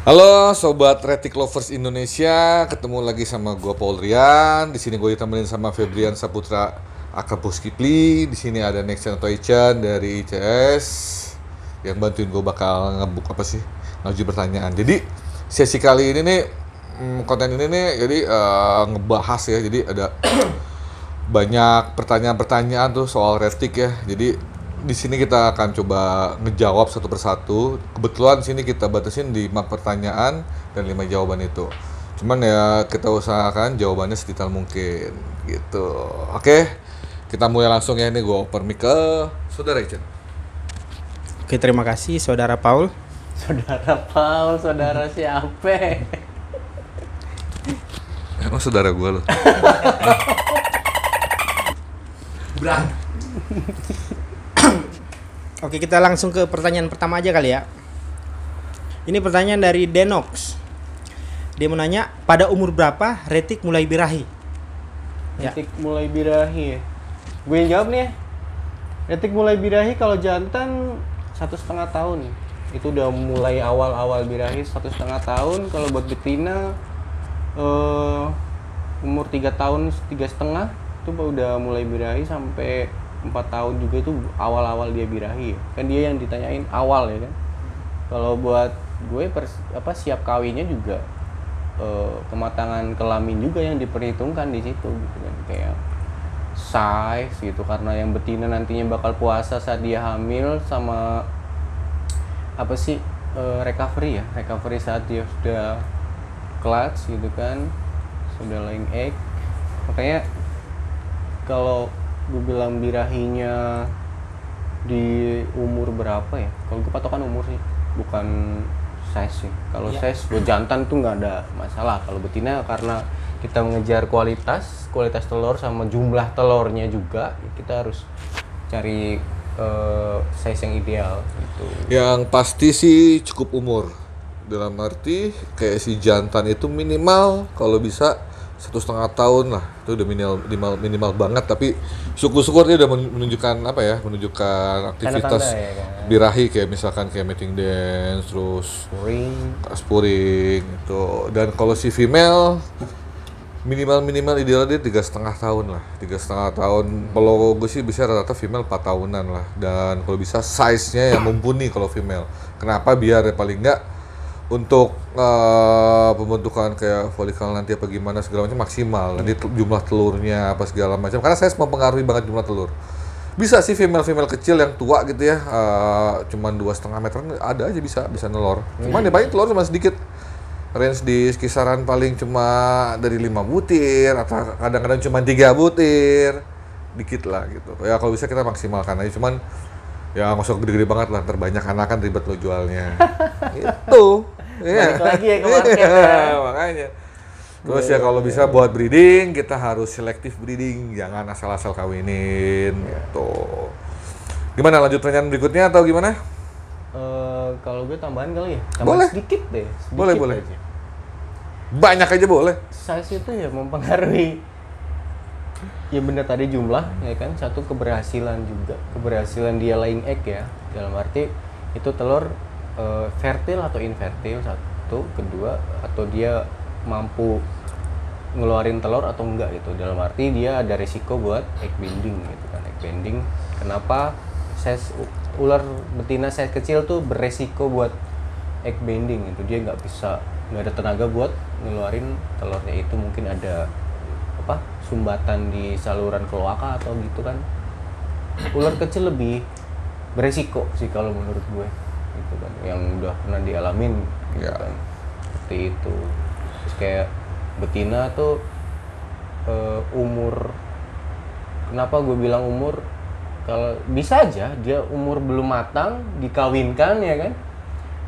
Halo sobat Retic Lovers Indonesia, ketemu lagi sama gua Paul Rian. Di sini gue ditemenin sama Febrian Saputra aka Bos Kipli. Di sini ada Next Generation dari ICS yang bantuin gue bakal ngebuk ngaju pertanyaan. Jadi sesi kali ini nih konten ini nih jadi ngebahas ya. Jadi ada banyak pertanyaan-pertanyaan tuh soal Retic ya. Jadi di sini kita akan coba ngejawab satu persatu. Kebetulan sini kita batasin 5 pertanyaan dan 5 jawaban itu. Cuman ya kita usahakan jawabannya sedetail mungkin gitu. Oke, kita mulai langsung ya. Ini gue oper mic ke Saudara Ican. Oke, terima kasih Saudara Paul. Saudara siapa? Emang saudara gue loh. Brang. Oke, kita langsung ke pertanyaan pertama aja kali ya. Ini pertanyaan dari Denox. Dia mau nanya, pada umur berapa Retic mulai birahi? Retic mulai birahi. Gue yang jawab nih ya. Retic mulai birahi kalau jantan 1,5 tahun. Itu udah mulai awal-awal birahi 1,5 tahun. Kalau buat betina umur 3 tahun 3,5 itu udah mulai birahi sampai 4 tahun juga itu awal-awal dia birahi. Kan dia yang ditanyain awal ya kan. Kalau buat gue siap kawinnya juga kematangan kelamin juga yang diperhitungkan di situ gitu kan. Kayak size gitu, karena yang betina nantinya bakal puasa saat dia hamil, sama recovery saat dia sudah clutch gitu kan, sudah laying egg. Makanya kalau gue bilang birahinya di umur berapa ya? Kalau gue patokan umur sih, bukan size sih. Kalau size buat jantan tuh nggak ada masalah. Kalau betina karena kita mengejar kualitas telur sama jumlah telurnya juga, kita harus cari size yang ideal gitu. Yang pasti sih cukup umur. Dalam arti kayak si jantan itu minimal kalau bisa 1,5 tahun lah, itu udah minimal banget. Tapi syukur-syukur dia udah menunjukkan aktivitas Tanda-tanda ya, kan? birahi, kayak misalkan kayak mating dance, terus spuring itu. Dan kalau si female minimal idealnya dia 3,5 tahun lah, 3,5 tahun. Kalau gue sih bisa rata-rata female 4 tahunan lah. Dan kalau bisa size-nya yang mumpuni kalau female. Kenapa? Biar ya paling enggak untuk pembentukan kayak folikel nanti apa gimana segala macam maksimal. Nanti jumlah telurnya apa segala macam, karena saya mempengaruhi banget jumlah telur. Bisa sih female kecil yang tua gitu ya, cuman 2,5 meter ada aja bisa nelor. Cuman ya paling telur cuma sedikit, range di kisaran paling cuma dari 5 butir atau kadang-kadang cuma 3 butir, dikit lah gitu. Ya kalau bisa kita maksimalkan aja, cuman ya nggak usah gede-gede banget lah, terbanyak anakan ribet lo jualnya. Itu. Balik lagi ya ke market ya. Makanya. Terus ya kalau bisa buat breeding, kita harus selektif breeding, jangan asal-asal kawinin gitu. Gimana lanjut pertanyaan berikutnya atau gimana? Kalau gue tambahan kali ya. Boleh. Sedikit deh. Boleh. Aja. Banyak aja boleh. Size itu ya mempengaruhi. Ya benar tadi jumlah ya kan, satu keberhasilan juga, keberhasilan dia laying egg ya, dalam arti itu telur fertil atau infertil, satu, kedua atau dia mampu ngeluarin telur atau enggak gitu, dalam arti dia ada resiko buat egg bending gitu kan. Egg bending, kenapa size ular betina size kecil tuh beresiko buat egg bending itu, dia nggak ada tenaga buat ngeluarin telurnya, itu mungkin ada sumbatan di saluran kloaka atau gitu kan. Ular kecil lebih beresiko sih kalau menurut gue gitu kan, yang udah pernah dialamin gitu kan. Seperti itu. Terus kayak betina tuh umur, kenapa gue bilang umur, kalau bisa aja dia umur belum matang dikawinkan ya kan,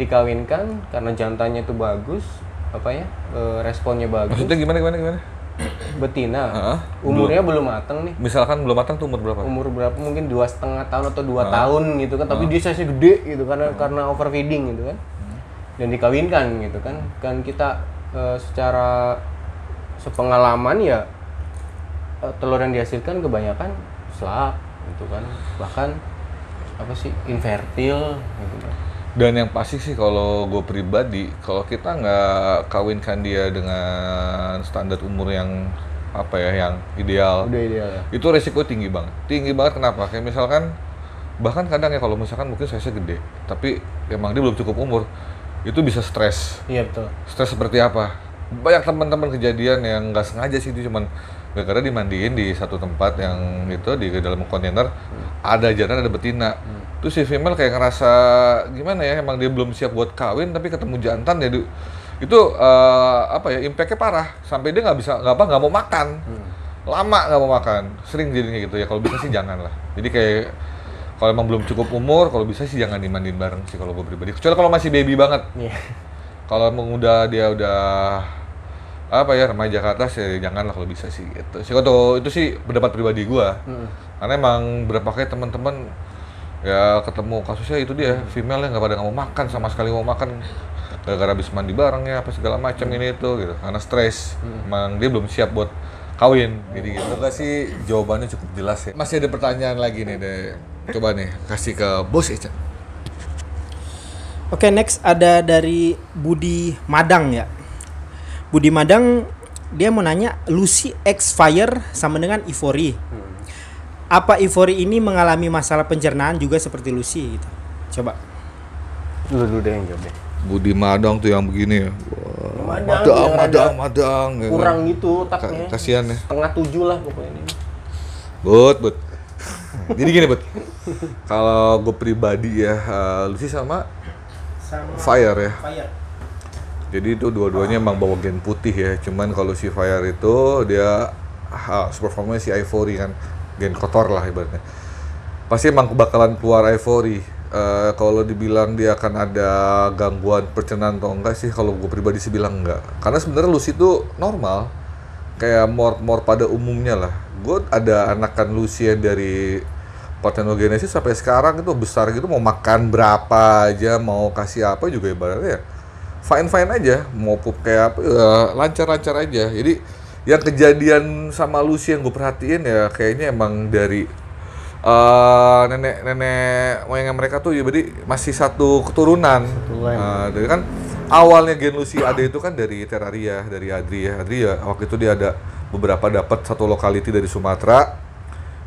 dikawinkan karena jantannya tuh bagus, responnya bagus. Maksudnya gimana? Betina umurnya belum matang nih. Misalkan belum matang tuh umur berapa? Umur berapa, mungkin 2,5 tahun atau 2 tahun gitu kan, tapi dia size gede gitu karena overfeeding gitu kan, dan dikawinkan gitu kan. Kan kita secara sepengalaman ya, telur yang dihasilkan kebanyakan slak gitu kan, bahkan infertil gitu kan. Dan yang pasti sih kalau gue pribadi, kalau kita nggak kawinkan dia dengan standar umur yang apa ya, yang ideal, Udah ideal ya. itu resiko tinggi banget. Tinggi banget kenapa? Kayak misalkan, bahkan kadang ya kalau misalkan mungkin size-nya gede, tapi emang dia belum cukup umur, itu bisa stres. Iya betul. Stres seperti apa? Banyak teman-teman kejadian yang nggak sengaja sih, itu cuman gara-gara dimandiin di satu tempat yang itu di dalam kontainer, ada jantan ada betina. Terus si female kayak ngerasa gimana ya, emang dia belum siap buat kawin tapi ketemu jantan ya, itu apa ya, impactnya parah sampai dia nggak mau makan, lama nggak mau makan, sering jadinya gitu ya. Kalau bisa sih jangan lah. Jadi kayak kalau emang belum cukup umur, kalau bisa sih jangan dimandiin bareng sih kalau gue pribadi. Kecuali kalau masih baby banget. Iya. Kalau emang dia udah apa ya, remaja ke atas ya jangan lah kalau bisa sih gitu. Sih itu sih pendapat pribadi gua. Karena emang berapa kali teman-teman ya ketemu kasusnya itu dia, female yang nggak mau makan, sama sekali mau makan gara-gara habis mandi bareng ya apa segala macam ini itu gitu. Karena stres. Emang dia belum siap buat kawin gitu. Semoga sih jawabannya cukup jelas ya. Masih ada pertanyaan lagi nih deh. Coba nih kasih ke Bos Eca. Oke, next ada dari Budi Madang ya. Budi Madang, dia mau nanya, Lucy X Fire sama dengan Ivory. Apa Ivory ini mengalami masalah pencernaan juga seperti Lucy gitu? Coba. Lu deh yang jawab deh. Budi Madang tuh yang begini ya. Madang. Ya Kurang kan? gitu otaknya. Kasihan ya. Setengah 7 lah pokoknya ini. But. Jadi gini, But. Kalau gue pribadi ya, Lucy sama Fire ya. Fire. Jadi itu dua-duanya emang bawa gen putih ya. Cuman kalau si Fire itu dia performanya si Ivory kan, gen kotor lah ibaratnya. Pasti emang bakalan keluar Ivory. Kalau dibilang dia akan ada gangguan pencernaan atau enggak sih, kalau gue pribadi sih bilang enggak. Karena sebenarnya Lucy itu normal, kayak more pada umumnya lah. Gue ada anakan Lucy yang dari parthenogenesis sampai sekarang itu besar gitu, mau makan berapa aja, mau kasih apa juga ibaratnya ya fine aja, mau pup kayak apa ya, lancar aja. Jadi yang kejadian sama Lucy yang gue perhatiin ya kayaknya emang dari nenek moyang mereka tuh ya, berarti masih satu keturunan. Jadi kan awalnya gen Lucy ada itu kan dari Terraria, dari Adri ya. Waktu itu dia ada beberapa dapat satu lokality dari Sumatera,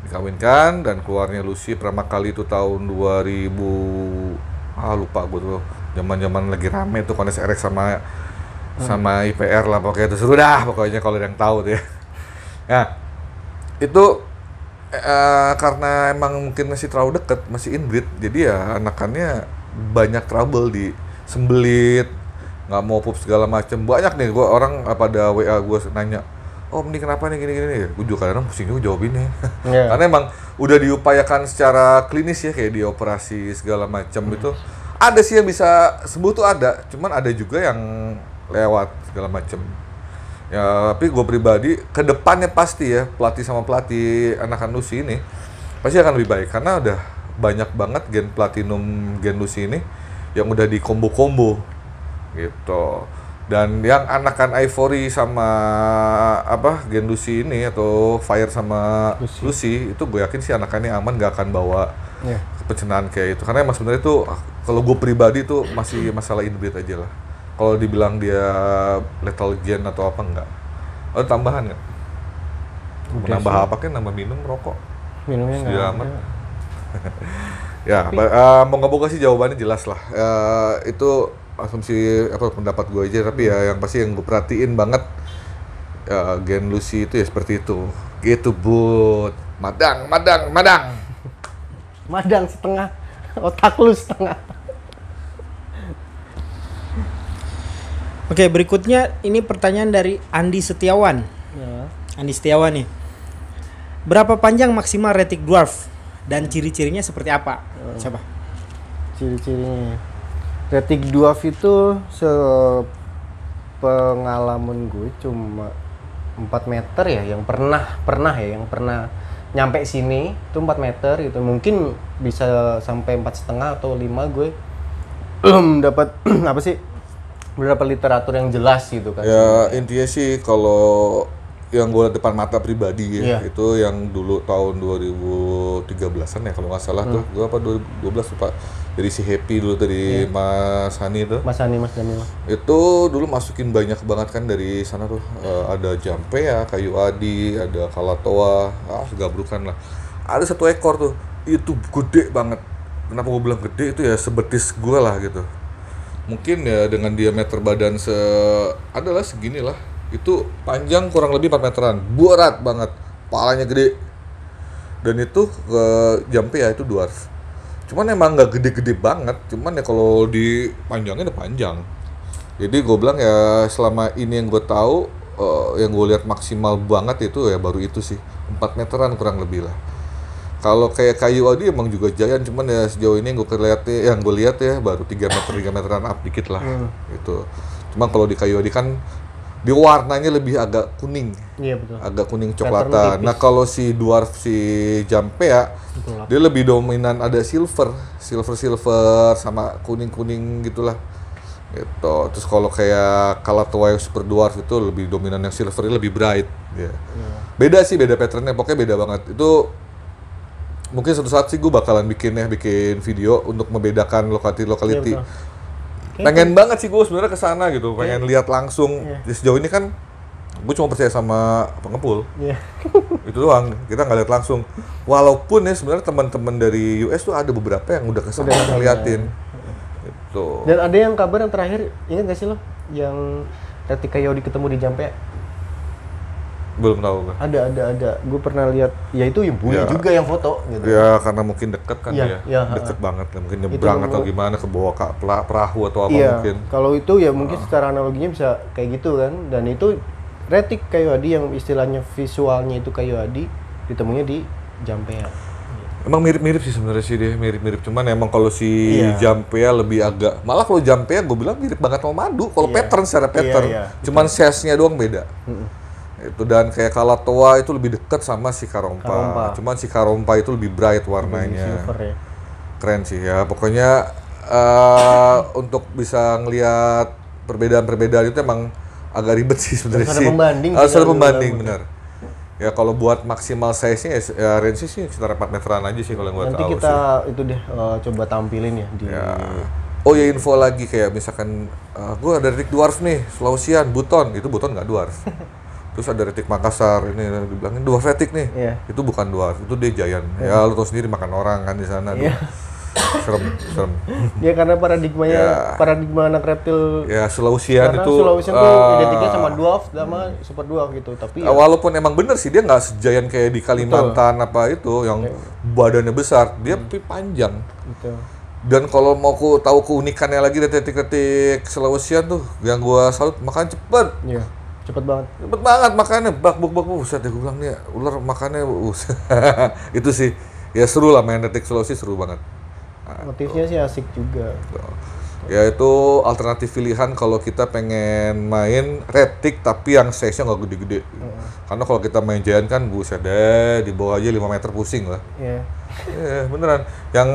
dikawinkan dan keluarnya Lucy pertama kali itu tahun 2000, lupa gue tuh, zaman lagi rame tuh Kones RX sama IPR lah, pokoknya itu seru dah pokoknya kalau yang tahu tuh ya. Nah itu karena emang mungkin masih terlalu deket, masih inbreed, jadi ya anakannya banyak trouble di sembelit, nggak mau pup segala macem. Banyak nih gua orang pada WA gua nanya, oh ini kenapa nih gini ya, gue juga kadang pusing juga jawabinnya. Karena emang udah diupayakan secara klinis ya, kayak dioperasi segala macam itu. Ada sih yang bisa sembuh tuh ada, cuman ada juga yang lewat segala macam. Ya, tapi gue pribadi ke depannya pasti ya pelatih anakan Lucy ini pasti akan lebih baik karena udah banyak banget gen platinum gen Lucy ini yang udah di combo gitu. Dan yang anakan Ivory sama gen Lucy ini atau Fire sama Lucy itu gue yakin sih anakannya aman, gak akan bawa pencernaan kayak itu. Karena emang sebenarnya itu kalau gue pribadi tuh masih masalah inbreed aja lah. Kalau dibilang dia lethal gen atau apa enggak. Ada tambahan nggak? Nambah apa kan? Nambah minum, rokok? Minumnya nggak amat. Ya, mau nggak sih jawabannya jelas lah. Itu asumsi pendapat gue aja, tapi ya yang pasti yang gue perhatiin banget gen Lucy itu ya seperti itu. Gitu, Bud. Madang. Madang setengah, otak lu setengah. Oke, berikutnya ini pertanyaan dari Andi Setiawan. Andi Setiawan nih. Berapa panjang maksimal retic dwarf dan ciri-cirinya seperti apa? Coba. Ciri-cirinya. Retic dwarf itu sepengalaman gue cuma 4 meter ya, yang pernah nyampe sini itu 4 meter gitu. Mungkin bisa sampai 4,5 atau 5, gue belum dapat apa sih? Beberapa literatur yang jelas gitu kan. Ya intinya sih kalau yang gue lihat depan mata pribadi ya, itu yang dulu tahun 2013an ya kalau nggak salah tuh, gue apa 2012 lupa. dari si Happy dulu dari Mas Hani itu. Mas Hani, Mas Danilo. Itu dulu masukin banyak banget kan dari sana tuh. Ada Jampea, Kayu Adi, ada Kalatoa, segabrukan lah. Ada 1 ekor tuh, itu gede banget. Kenapa gue bilang gede itu ya sebetis gue lah gitu. Mungkin ya dengan diameter badan adalah segini lah. Itu panjang kurang lebih 4 meteran, berat banget, palanya gede. Dan itu Jampea itu dwarf. Cuman emang nggak gede-gede banget, cuman ya kalau dipanjangin udah panjang. Jadi gue bilang ya selama ini yang gue tahu, yang gue lihat maksimal banget itu ya baru itu sih, 4 meteran kurang lebih lah. Kalau kayak Kayu Adi emang juga giant, cuman ya sejauh ini yang gue lihat ya baru 3 meteran up dikit lah. Gitu. Cuman kalau di Kayu Adi kan dia warnanya lebih agak kuning. Iya betul. Agak kuning coklatan. Nah, kalau si dwarf si Jampea dia lebih dominan ada silver sama kuning-kuning gitulah. Gitu. Terus kalau kayak Kalatoa yang super dwarf itu lebih dominan yang silvernya lebih bright. Yeah. Beda sih, beda patternnya, pokoknya beda banget. Itu mungkin suatu saat sih gue bakalan bikin video untuk membedakan lokality. Iya, Pengen banget sih gue sebenarnya kesana gitu, pengen lihat langsung. Sejauh ini kan gue cuma percaya sama pengepul. Itu doang, kita nggak lihat langsung. Walaupun ya sebenarnya teman-teman dari US tuh ada beberapa yang udah kesana ngeliatin. Gitu. Dan ada yang kabar yang terakhir, ingat gak sih lo? Yang ketika Yodi ketemu di Jampea? Belum tahu gue. Ada. Gue pernah lihat, ya itu Bule juga yang foto gitu. Ya karena mungkin deket kan Iya, dia. Deket banget, mungkin nyebrang atau gimana ke bawah perahu atau apa mungkin. Kalau itu ya mungkin secara analoginya bisa kayak gitu kan. Dan itu retik Kayu Adi yang istilahnya visualnya itu Kayu Adi ditemunya di Jampea. Emang mirip-mirip sih sebenarnya sih dia, mirip-mirip. Cuman emang kalau si Jampea lebih agak, malah kalau Jampea gue bilang mirip banget sama madu. Kalau pattern secara pattern, cuman size-nya doang beda. Itu dan kayak Kalatoa itu lebih dekat sama si Karompa. Cuman si Karompa itu lebih bright warnanya. Silver ya. Keren sih ya. Pokoknya untuk bisa ngelihat perbedaan-perbedaan itu emang agak ribet sih sebenarnya sih. Harus ada pembanding benar. Ya kalau buat maksimal size-nya ya range sih sekitar 4 meteran aja sih kalau yang gue tahu sih. Nanti kita itu deh coba tampilin ya di Oh ya info lagi kayak misalkan gue ada retik dwarf nih, Sulawesian, Buton. Itu Buton nggak dwarf. Terus ada retik Makassar, ini dibilangin dwarf retik nih. Itu bukan dwarf, itu dia giant. Ya lu tau sendiri makan orang kan di sana. Serem. Ya karena paradigma anak reptil. Ya Sulawesian itu. Sulawesian tuh identiknya sama dwarf sama super dwarf gitu. Tapi walaupun emang bener sih dia nggak segiant kayak di Kalimantan apa itu yang badannya besar, dia panjang. Betul. Dan kalau mau tahu keunikannya lagi dari retik-retik Sulawesian tuh, yang gua salut makan cepet. Iya. Cepet banget makannya, bak buset deh gue bilang nih ular makannya itu sih ya seru lah main retik Sulawesi, seru banget. Motifnya sih asik juga. Ya itu alternatif pilihan kalau kita pengen main retik tapi yang size-nya nggak gede-gede. Karena kalau kita main giant kan buset deh di bawah aja 5 meter pusing lah. Beneran. Yang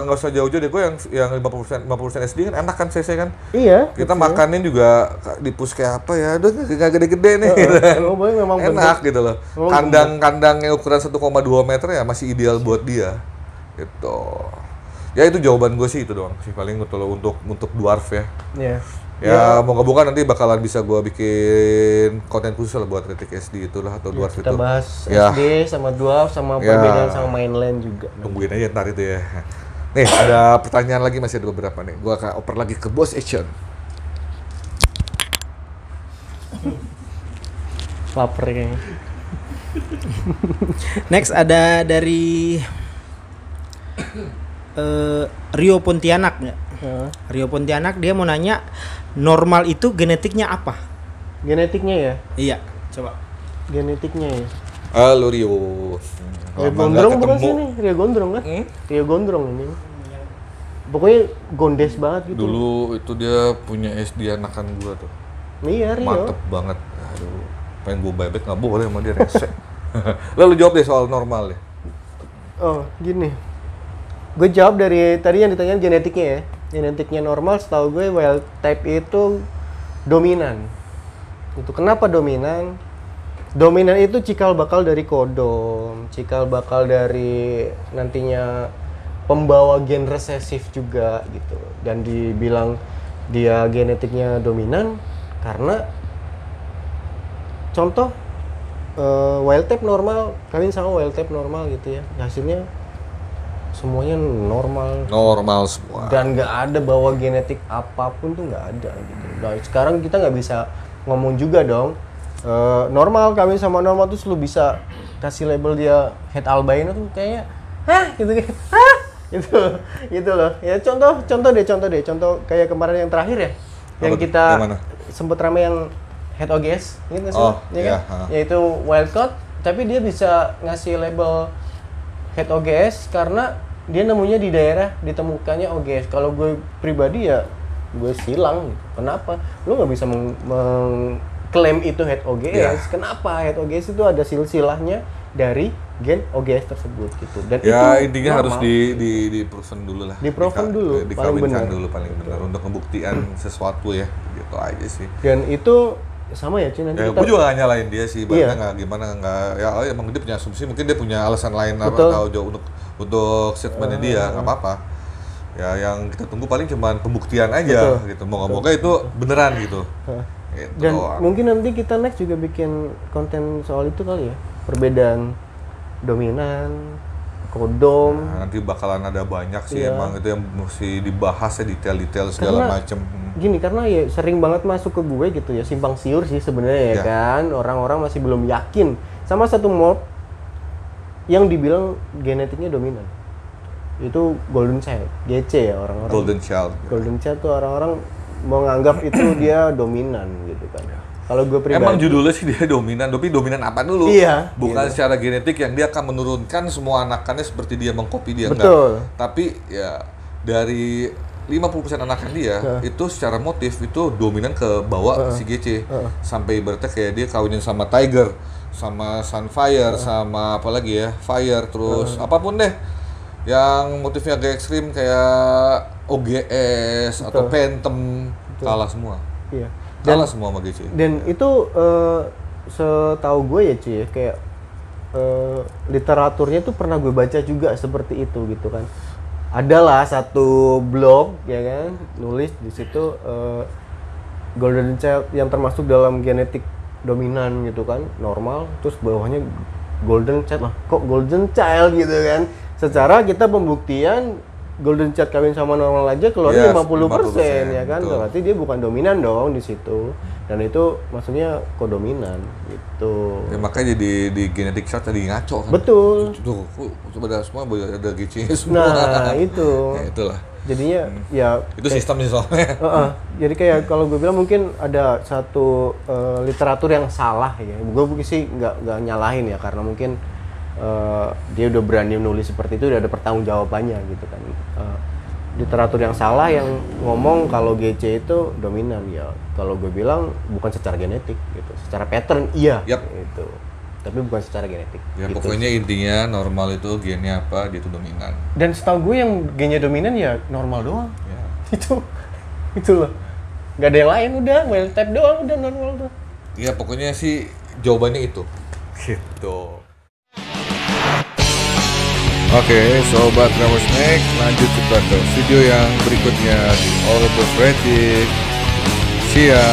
nggak usah jauh-jauh deh, gue yang 50% SD kan enak kan size-nya kan. Iya. Kita makanin juga di push kayak apa ya, udah nggak gede-gede nih. Memang enak gitu loh. Kandang-kandangnya ukuran 1,2 meter ya masih ideal buat dia. Gitu. Ya itu jawaban gue sih itu doang sih paling untuk dwarf ya. Ya moga-moga nanti bakalan bisa gue bikin konten khusus lah buat retik SD itulah atau dwarf kita itu. Kita bahas SD sama dwarf sama perbedaan sama mainland juga. Tungguin aja ntar itu ya. Nih ada pertanyaan lagi, masih ada beberapa nih. Gue akan oper lagi ke Boss Action. Laper kayaknya. Next ada dari Rio Pontianak nggak? Rio Pontianak dia mau nanya normal itu genetiknya apa? Genetiknya ya? Iya, coba. Genetiknya ya. Halo Rio. Rio Gondrong bukan sih nih? Rio Gondrong kan? Rio Gondrong ini. Pokoknya gondes banget gitu. Dulu itu dia punya SD anakan gua tuh. Iya Rio. Mantep banget. Aduh, pengen gua bebek nggak boleh sama dia rese. Lalu jawab deh soal normal ya. Oh gini. Gue jawab dari tadi yang ditanyain genetiknya ya. Genetiknya normal setahu gue wild type itu dominan. Itu kenapa dominan? Dominan itu cikal bakal dari kodom, cikal bakal dari nantinya pembawa gen resesif juga gitu. Dan dibilang dia genetiknya dominan karena contoh wild type normal kawin sama wild type normal gitu ya, hasilnya semuanya normal semua. dan nggak ada bawa genetik apapun tuh nggak ada gitu. Nah sekarang kita nggak bisa ngomong juga dong normal kawin sama normal terus lu bisa kasih label dia het albino tuh kayaknya gitu gitu loh ya. Contoh kayak kemarin yang terakhir ya yang kita sempet rame yang het OGS gitu sih ya kan yaitu wildcard tapi dia bisa ngasih label het OGS karena dia nemunya di daerah ditemukannya OGS. Kalau gue pribadi ya gue silang gitu. Kenapa? Lu nggak bisa mengklaim itu het OGS. Kenapa? Het OGS itu ada silsilahnya dari gen OGS tersebut gitu. Dan ya itu intinya normal. harus di proven dulu lah. Di-proven dulu, dikawinkan dulu paling benar untuk membuktikan sesuatu ya. Gitu aja sih. Dan itu sama ya Ci nanti ya, kita gue juga gak nyalain dia sih, bahkan nggak gimana nggak ya emang dia punya asumsi, mungkin dia punya alasan lain apa tahu jauh untuk statementnya dia nggak apa-apa. Ya yang kita tunggu paling cuma pembuktian aja gitu. Moga-moga itu beneran gitu. Gitu dan doang. mungkin nanti kita next juga bikin konten soal itu kali ya, perbedaan dominan, kodom. Nah, nanti bakalan ada banyak sih emang itu yang mesti dibahas ya detail-detail segala macem. Gini karena ya sering banget masuk ke gue gitu ya, simpang siur sih sebenarnya ya kan, orang-orang masih belum yakin sama satu mob yang dibilang genetiknya dominan. Itu golden child, GC ya orang-orang. Golden child tuh orang-orang mau nganggap itu dia dominan gitu kan. Kalau gue pribadi emang judulnya sih dia dominan, tapi dominan apa dulu? Iya. Bukan secara genetik yang dia akan menurunkan semua anakannya seperti dia mengcopy dia Betul. enggak. Tapi ya dari 50% anakan dia itu secara motif itu dominan ke bawah si GC. Sampai ibaratnya kayak dia kawinin sama Tiger, sama Sunfire, sama apa lagi ya? Fire terus apapun deh. Yang motifnya agak ekstrim kayak OGS atau Phantom kalah semua. Iya. Kalah semua sama GC. Dan itu setahu gue ya Ci, kayak literaturnya tuh pernah gue baca juga seperti itu gitu kan. Adalah satu blog ya kan nulis di situ golden child yang termasuk dalam genetik dominan gitu kan, normal, terus bawahnya golden child lah. Kok golden child gitu kan? Secara kita pembuktian golden child kawin sama normal aja keluarnya 50% ya kan, betul. berarti dia bukan dominan dong di situ. Dan itu maksudnya kodominan gitu. Ya makanya di genetic chart tadi ngaco kan. Betul. Tuh, coba ada semua ada GC semua. Nah, itu. Ya, itulah. Jadinya ya itu sistem sih soalnya. Jadi kayak kalau gue bilang mungkin ada satu literatur yang salah ya. Gue sih nggak nyalahin ya karena mungkin dia udah berani nulis seperti itu, udah ada pertanggungjawabannya gitu kan. Literatur yang salah yang ngomong kalau GC itu dominan ya. Kalau gue bilang bukan secara genetik gitu, secara pattern iya gitu. Tapi bukan secara genetik. Ya gitu. pokoknya intinya normal itu gennya apa, dia itu dominan. Dan setahu gue yang gennya dominan ya normal doang. Ya. Itu loh. Gak ada yang lain, udah wild type doang, udah normal tuh. Ya pokoknya sih jawabannya itu. Gitu. Oke, sobat Ramos Snake, lanjut kita ke video yang berikutnya di All About Reddit. See ya.